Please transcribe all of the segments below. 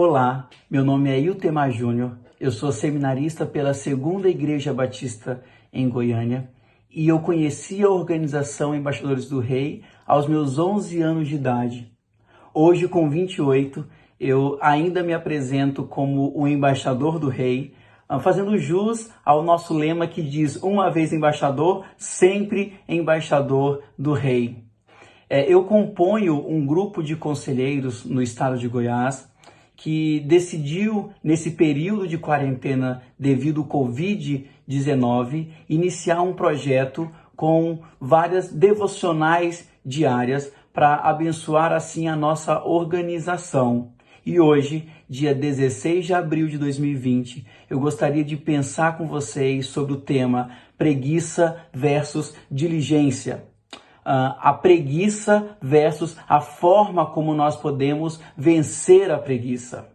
Olá, meu nome é Iltemar Júnior, eu sou seminarista pela Segunda Igreja Batista em Goiânia e eu conheci a organização Embaixadores do Rei aos meus 11 anos de idade. Hoje, com 28, eu ainda me apresento como o embaixador do Rei, fazendo jus ao nosso lema que diz: uma vez embaixador, sempre embaixador do Rei. Eu componho um grupo de conselheiros no estado de Goiás que decidiu, nesse período de quarentena devido ao Covid-19, iniciar um projeto com várias devocionais diárias para abençoar assim a nossa organização. E hoje, dia 16 de abril de 2020, eu gostaria de pensar com vocês sobre o tema preguiça versus diligência. A preguiça versus a forma como nós podemos vencer a preguiça.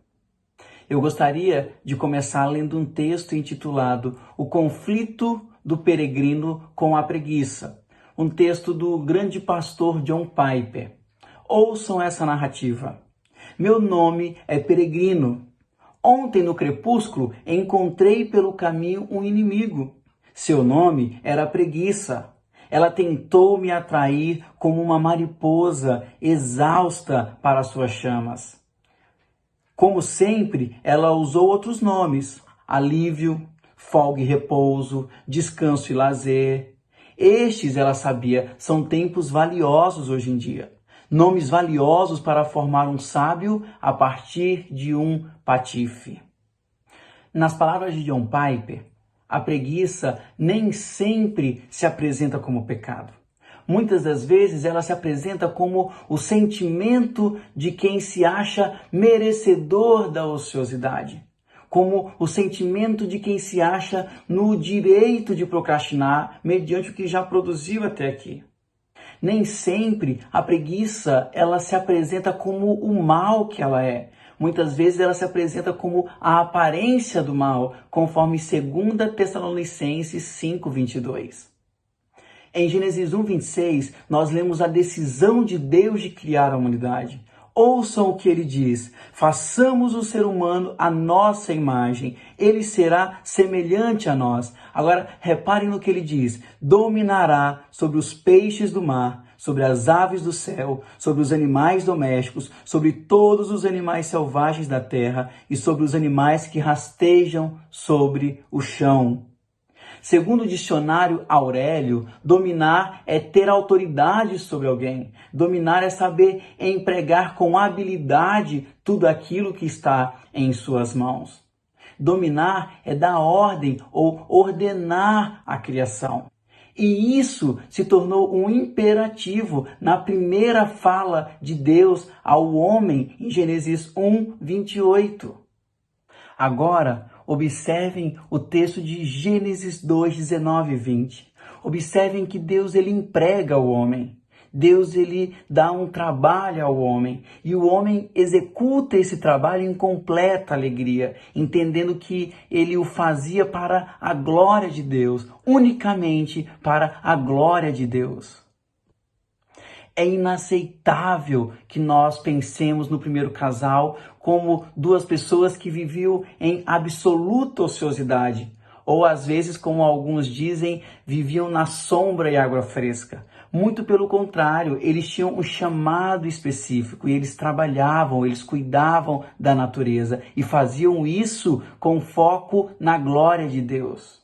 Eu gostaria de começar lendo um texto intitulado O Conflito do Peregrino com a Preguiça, um texto do grande pastor John Piper. Ouçam essa narrativa. Meu nome é Peregrino. Ontem no crepúsculo encontrei pelo caminho um inimigo. Seu nome era Preguiça. Ela tentou me atrair como uma mariposa exausta para suas chamas. Como sempre, ela usou outros nomes: alívio, folga e repouso, descanso e lazer. Estes, ela sabia, são tempos valiosos hoje em dia. Nomes valiosos para formar um sábio a partir de um patife. Nas palavras de John Piper, a preguiça nem sempre se apresenta como pecado. Muitas das vezes ela se apresenta como o sentimento de quem se acha merecedor da ociosidade, como o sentimento de quem se acha no direito de procrastinar mediante o que já produziu até aqui. Nem sempre a preguiça ela se apresenta como o mal que ela é. Muitas vezes ela se apresenta como a aparência do mal, conforme 2 Tessalonicenses 5:22. Em Gênesis 1:26, nós lemos a decisão de Deus de criar a humanidade. Ouçam o que ele diz: façamos o ser humano à nossa imagem, ele será semelhante a nós. Agora, reparem no que ele diz: dominará sobre os peixes do mar, sobre as aves do céu, sobre os animais domésticos, sobre todos os animais selvagens da terra e sobre os animais que rastejam sobre o chão. Segundo o dicionário Aurélio, dominar é ter autoridade sobre alguém. Dominar é saber empregar com habilidade tudo aquilo que está em suas mãos. Dominar é dar ordem ou ordenar a criação. E isso se tornou um imperativo na primeira fala de Deus ao homem em Gênesis 1:28. Agora, observem o texto de Gênesis 2:19 e 20. Observem que Deus ele emprega o homem. Deus ele dá um trabalho ao homem e o homem executa esse trabalho em completa alegria, entendendo que ele o fazia para a glória de Deus, unicamente para a glória de Deus. É inaceitável que nós pensemos no primeiro casal como duas pessoas que viviam em absoluta ociosidade, ou às vezes, como alguns dizem, viviam na sombra e água fresca. Muito pelo contrário, eles tinham um chamado específico e eles trabalhavam, eles cuidavam da natureza e faziam isso com foco na glória de Deus.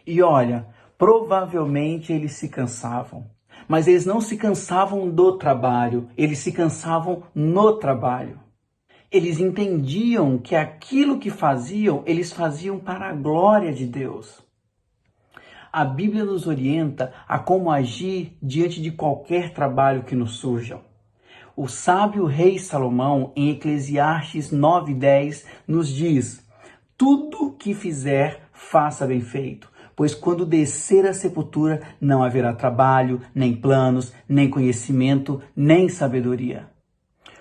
E olha, provavelmente eles se cansavam. Mas eles não se cansavam do trabalho, eles se cansavam no trabalho. Eles entendiam que aquilo que faziam, eles faziam para a glória de Deus. A Bíblia nos orienta a como agir diante de qualquer trabalho que nos surja. O sábio rei Salomão, em Eclesiastes 9:10, nos diz: tudo que fizer, faça bem feito. Pois quando descer a sepultura, não haverá trabalho, nem planos, nem conhecimento, nem sabedoria.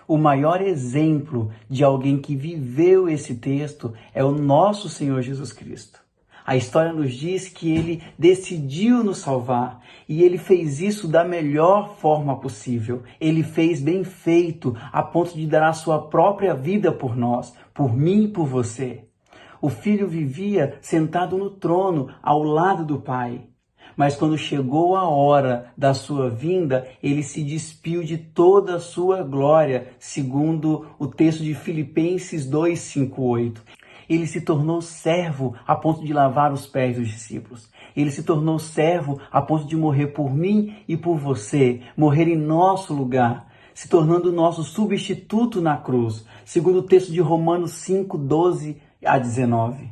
O maior exemplo de alguém que viveu esse texto é o nosso Senhor Jesus Cristo. A história nos diz que ele decidiu nos salvar e ele fez isso da melhor forma possível. Ele fez bem feito, a ponto de dar a sua própria vida por nós. por mim e por você. O filho vivia sentado no trono, ao lado do pai. Mas quando chegou a hora da sua vinda, ele se despiu de toda a sua glória, segundo o texto de Filipenses 2, 5, 8. Ele se tornou servo a ponto de lavar os pés dos discípulos. Ele se tornou servo a ponto de morrer por mim e por você, morrer em nosso lugar, se tornando nosso substituto na cruz, segundo o texto de Romanos 5, 12 a 19.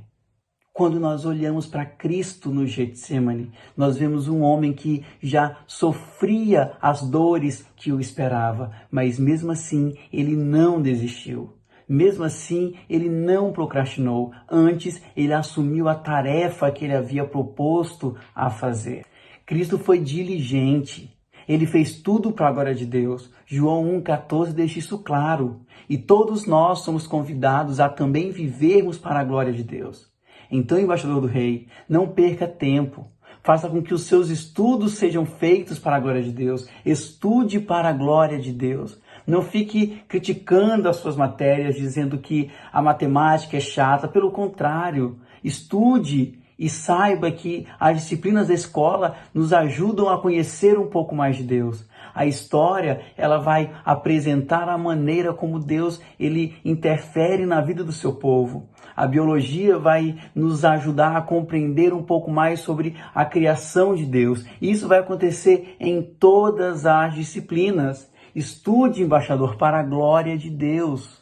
Quando nós olhamos para Cristo no Getsemane, nós vemos um homem que já sofria as dores que o esperava, mas mesmo assim ele não desistiu. Mesmo assim, ele não procrastinou. Antes, ele assumiu a tarefa que ele havia proposto a fazer. Cristo foi diligente. Ele fez tudo para a glória de Deus. João 1,14 deixa isso claro. E todos nós somos convidados a também vivermos para a glória de Deus. Então, embaixador do Rei, não perca tempo. Faça com que os seus estudos sejam feitos para a glória de Deus. Estude para a glória de Deus. Não fique criticando as suas matérias, dizendo que a matemática é chata. Pelo contrário, estude e saiba que as disciplinas da escola nos ajudam a conhecer um pouco mais de Deus. A história, ela vai apresentar a maneira como Deus ele interfere na vida do seu povo. A biologia vai nos ajudar a compreender um pouco mais sobre a criação de Deus. Isso vai acontecer em todas as disciplinas. Estude, embaixador, para a glória de Deus.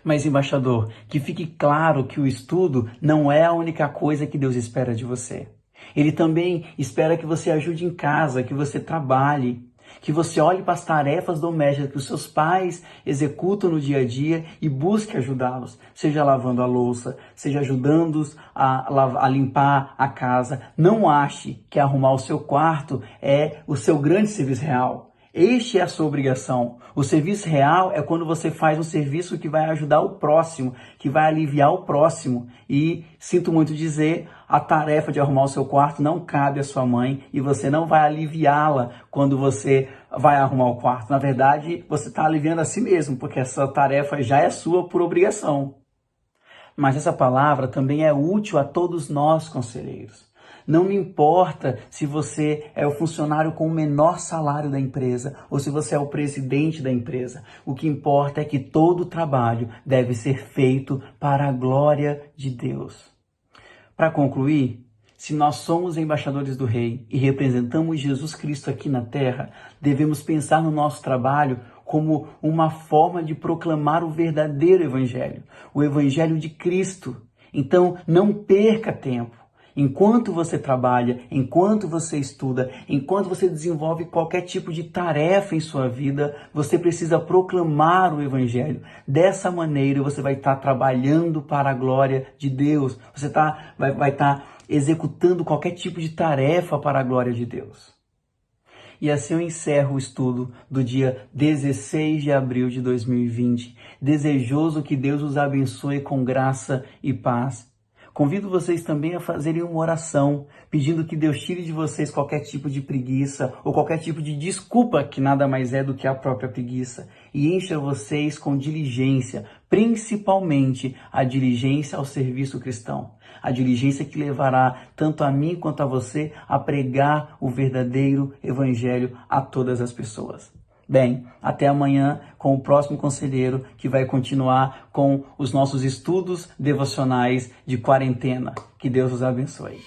Mas, embaixador, que fique claro que o estudo não é a única coisa que Deus espera de você. Ele também espera que você ajude em casa, que você trabalhe, que você olhe para as tarefas domésticas que os seus pais executam no dia a dia e busque ajudá-los, seja lavando a louça, seja ajudando-os a limpar a casa. Não ache que arrumar o seu quarto é o seu grande serviço real. Este é a sua obrigação. O serviço real é quando você faz um serviço que vai ajudar o próximo, que vai aliviar o próximo. E, sinto muito dizer, a tarefa de arrumar o seu quarto não cabe à sua mãe e você não vai aliviá-la quando você vai arrumar o quarto. Na verdade, você está aliviando a si mesmo, porque essa tarefa já é sua por obrigação. Mas essa palavra também é útil a todos nós, conselheiros. Não me importa se você é o funcionário com o menor salário da empresa ou se você é o presidente da empresa. O que importa é que todo o trabalho deve ser feito para a glória de Deus. Para concluir, se nós somos embaixadores do Rei e representamos Jesus Cristo aqui na terra, devemos pensar no nosso trabalho como uma forma de proclamar o verdadeiro Evangelho, o Evangelho de Cristo. Então, não perca tempo. Enquanto você trabalha, enquanto você estuda, enquanto você desenvolve qualquer tipo de tarefa em sua vida, você precisa proclamar o Evangelho. Dessa maneira, você vai estar trabalhando para a glória de Deus. Você vai estar executando qualquer tipo de tarefa para a glória de Deus. E assim eu encerro o estudo do dia 16 de abril de 2020. Desejoso que Deus os abençoe com graça e paz. Convido vocês também a fazerem uma oração, pedindo que Deus tire de vocês qualquer tipo de preguiça ou qualquer tipo de desculpa, que nada mais é do que a própria preguiça, e encha vocês com diligência, principalmente a diligência ao serviço cristão. A diligência que levará tanto a mim quanto a você a pregar o verdadeiro evangelho a todas as pessoas. Bem, até amanhã com o próximo conselheiro que vai continuar com os nossos estudos devocionais de quarentena. Que Deus os abençoe.